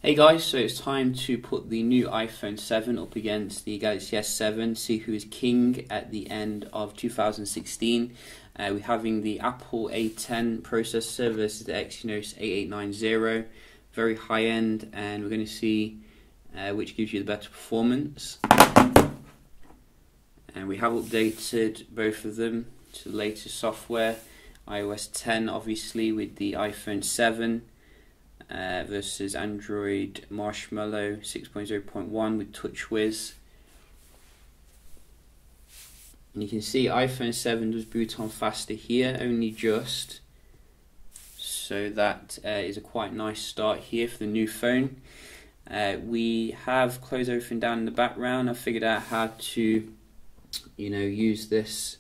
Hey guys, so it's time to put the new iPhone 7 up against the Galaxy S7, see who is king at the end of 2016. We're having the Apple A10 processor versus the Exynos 8890, very high end, and we're going to see which gives you the better performance. And we have updated both of them to the latest software, iOS 10 obviously with the iPhone 7. Versus Android Marshmallow 6.0.1 with TouchWiz. And you can see iPhone 7 does boot on faster here, only just. So that is a quite nice start here for the new phone. We have closed everything down in the background. I figured out how to, use this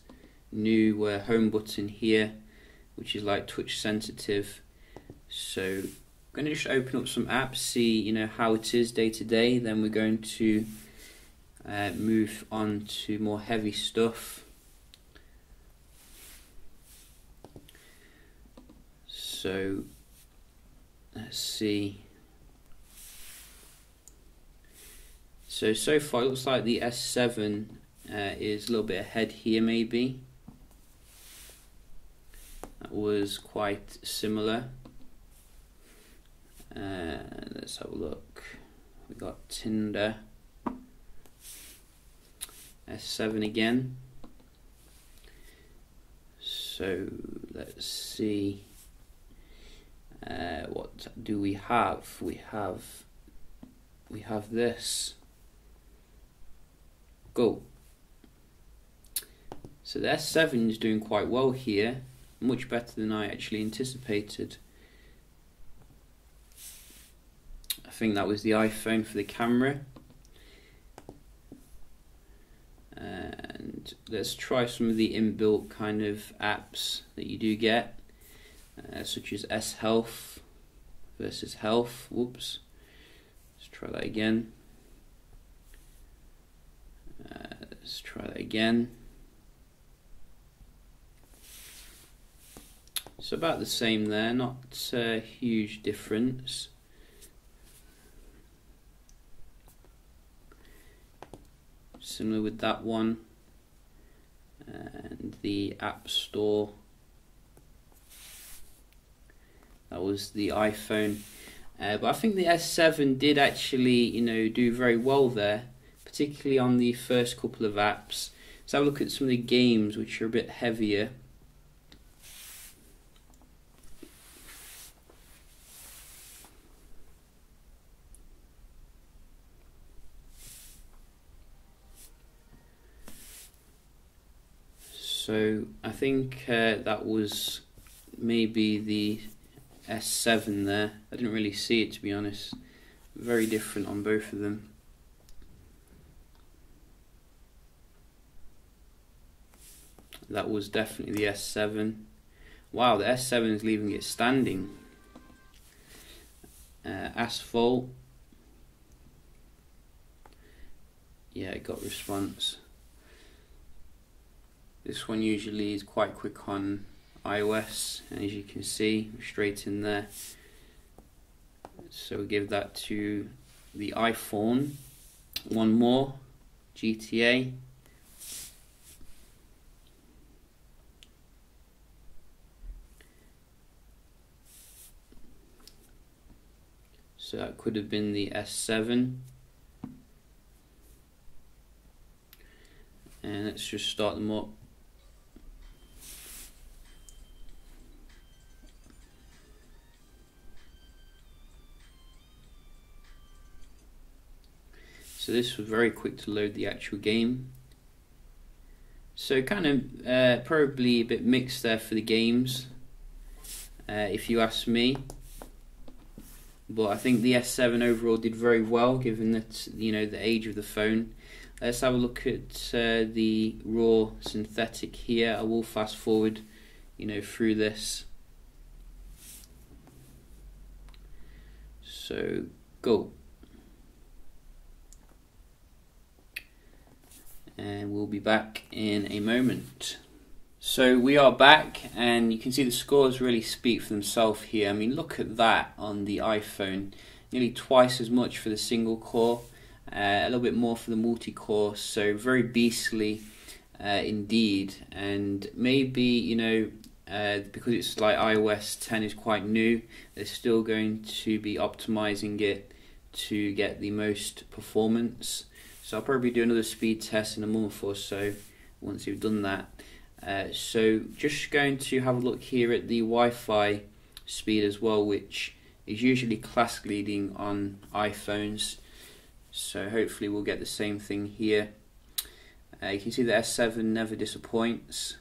new home button here, which is like touch sensitive. So I'm going to just open up some apps, see how it is day to day. Then we're going to move on to more heavy stuff. So let's see. So far it looks like the S7 is a little bit ahead here maybe. That was quite similar. Let's have a look. We got Tinder, S7 again. So let's see. What do we have? We have this. Go. So the S7 is doing quite well here, much better than I actually anticipated. I think that was the iPhone for the camera. And let's try some of the inbuilt kind of apps that you do get, such as S Health versus Health. Whoops. Let's try that again. Let's try that again. It's about the same there, not a huge difference. Similar with that one, and the App Store, that was the iPhone. But I think the S7 did actually, do very well there, particularly on the first couple of apps. Let's have a look at some of the games which are a bit heavier. So I think that was maybe the S7 there. I didn't really see it, to be honest. Very different on both of them. That was definitely the S7. Wow, the S7 is leaving it standing. Asphalt. Yeah, it got response. This one usually is quite quick on iOS, and as you can see, straight in there. So we'll give that to the iPhone. One more, GTA. So that could have been the S7. And let's just start them up. So this was very quick to load the actual game. So kind of probably a bit mixed there for the games, if you ask me. But I think the S7 overall did very well, given that the age of the phone. Let's have a look at the raw synthetic here. I will fast forward, through this. So go. And we'll be back in a moment. So we are back, and you can see the scores really speak for themselves here. I mean, look at that on the iPhone. nearly twice as much for the single core, a little bit more for the multi-core, so very beastly indeed. And maybe, you know, because it's like iOS 10 is quite new, they're still going to be optimizing it to get the most performance. So I'll probably do another speed test in a month or so once you've done that. So just going to have a look here at the Wi-Fi speed as well, which is usually class leading on iPhones. So hopefully we'll get the same thing here. You can see the S7 never disappoints,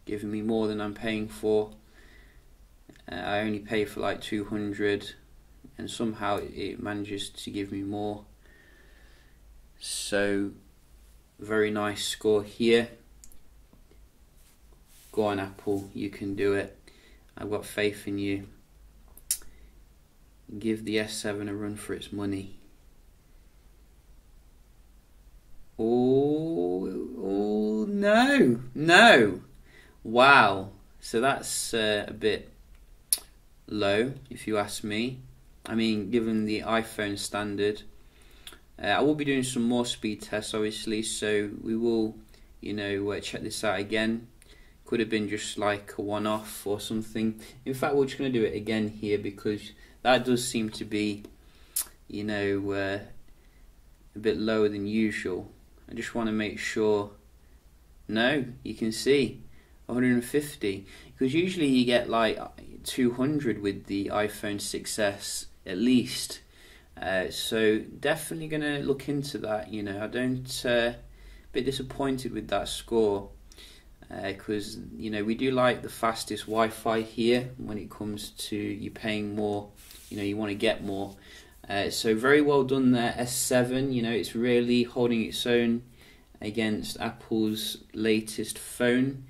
giving me more than I'm paying for. I only pay for like 200 and somehow it manages to give me more. So very nice score here. Go on Apple, you can do it. I've got faith in you. Give the S7 a run for its money. Oh no. Wow, so that's a bit low if you ask me. I mean, given the iPhone standard. I will be doing some more speed tests obviously, so we will, you know, check this out again. Could have been just like a one-off or something. In fact, we're just going to do it again here because that does seem to be, you know, a bit lower than usual. I just want to make sure. No, you can see 150, because usually you get like 200 with the iPhone 6s at least. So definitely going to look into that. You know, I don't a bit disappointed with that score, because you know, we do like the fastest Wi-Fi here. When it comes to you paying more, you know, you want to get more. So very well done there, S7. You know, it's really holding its own against Apple's latest phone.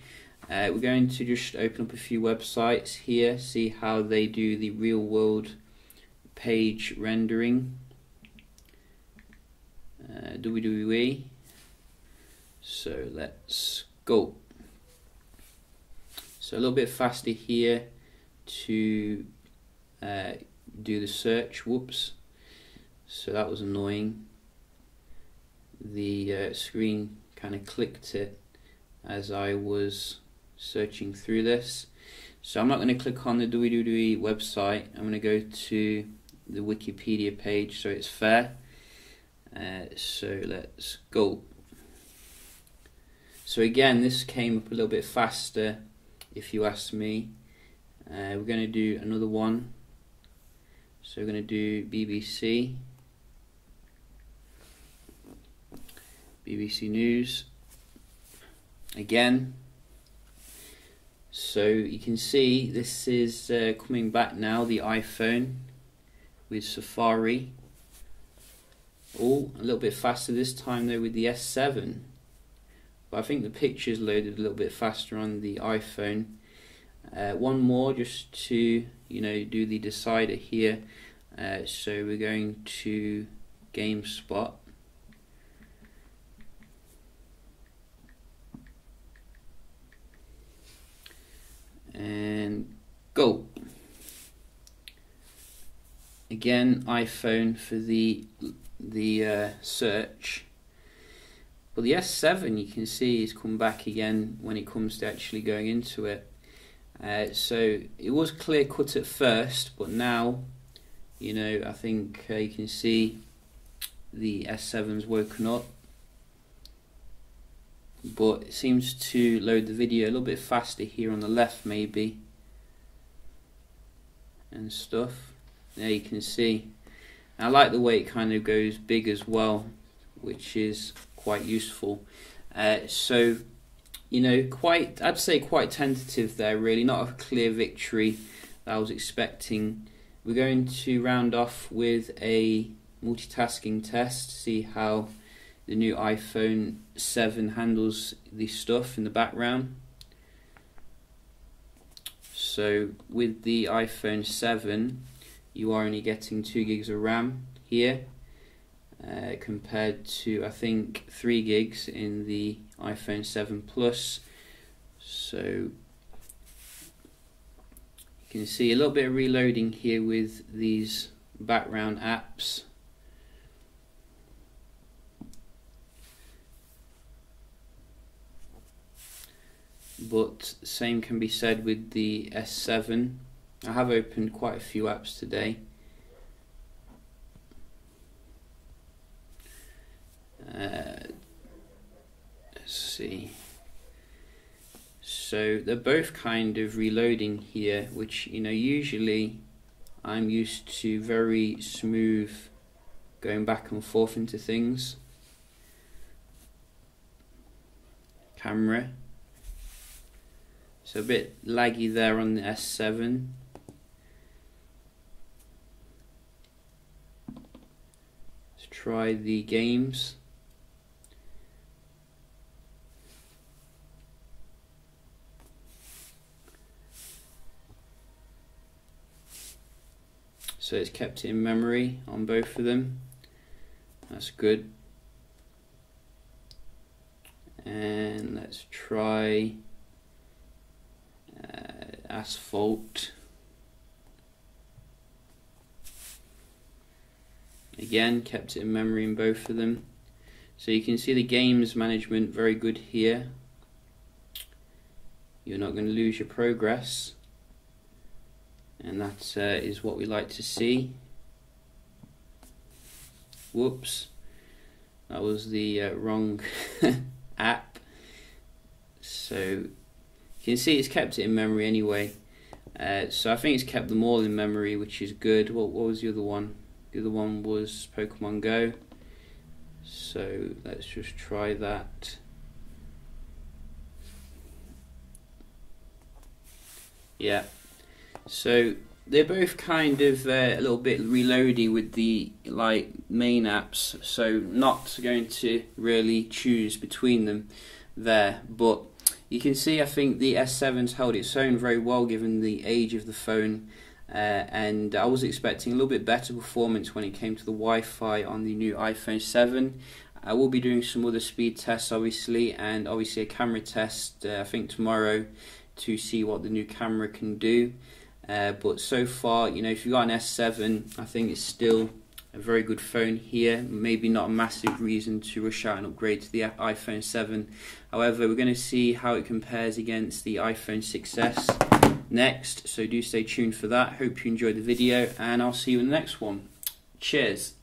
We're going to just open up a few websites here, see how they do the real world page rendering. WWE. So let's go. So a little bit faster here to do the search. Whoops. So that was annoying. The screen kind of clicked it as I was searching through this. So I'm not going to click on the WWE website. I'm going to go to the Wikipedia page so it's fair. So let's go. So again, this came up a little bit faster if you ask me. We're going to do another one. So we're going to do BBC News again. So you can see this is coming back now, the iPhone with Safari. Oh, a little bit faster this time though with the S7. But I think the pictures loaded a little bit faster on the iPhone. One more just to, you know, do the decider here. So we're going to GameSpot. And go. Again, iPhone for the search. But the S7, you can see, has come back again when it comes to actually going into it. So it was clear cut at first, but now, you know, I think you can see the S7's woken up. But it seems to load the video a little bit faster here on the left maybe, and stuff. There you can see. I like the way it kind of goes big as well, which is quite useful. So, you know, I'd say quite tentative there really, not a clear victory that I was expecting. We're going to round off with a multitasking test, see how the new iPhone 7 handles the stuff in the background. So with the iPhone 7, you are only getting 2 gigs of RAM here, compared to I think 3 gigs in the iPhone 7 Plus. So you can see a little bit of reloading here with these background apps. But same can be said with the S7. I have opened quite a few apps today. Let's see. So they're both kind of reloading here, which, you know, usually I'm used to very smooth going back and forth into things. Camera. So a bit laggy there on the S7. Let's try the games. So it's kept it in memory on both of them. That's good. And let's try Asphalt. Again, kept it in memory in both of them. So you can see the games management very good here. You're not going to lose your progress, and that is what we like to see. Whoops, that was the wrong app. So you can see it's kept it in memory anyway. So I think it's kept them all in memory, which is good. What was the other one? The other one was Pokemon Go. So let's just try that. Yeah. So they're both kind of a little bit reloady with the main apps, so not going to really choose between them there. But you can see I think the S7's held its own very well given the age of the phone, and I was expecting a little bit better performance when it came to the Wi-Fi on the new iPhone 7. I will be doing some other speed tests obviously, and obviously a camera test I think tomorrow to see what the new camera can do. But so far, you know, if you've got an S7, I think it's still a very good phone here. Maybe not a massive reason to rush out and upgrade to the iPhone 7. However, we're going to see how it compares against the iPhone 6s next, so do stay tuned for that. Hope you enjoyed the video, and I'll see you in the next one. Cheers.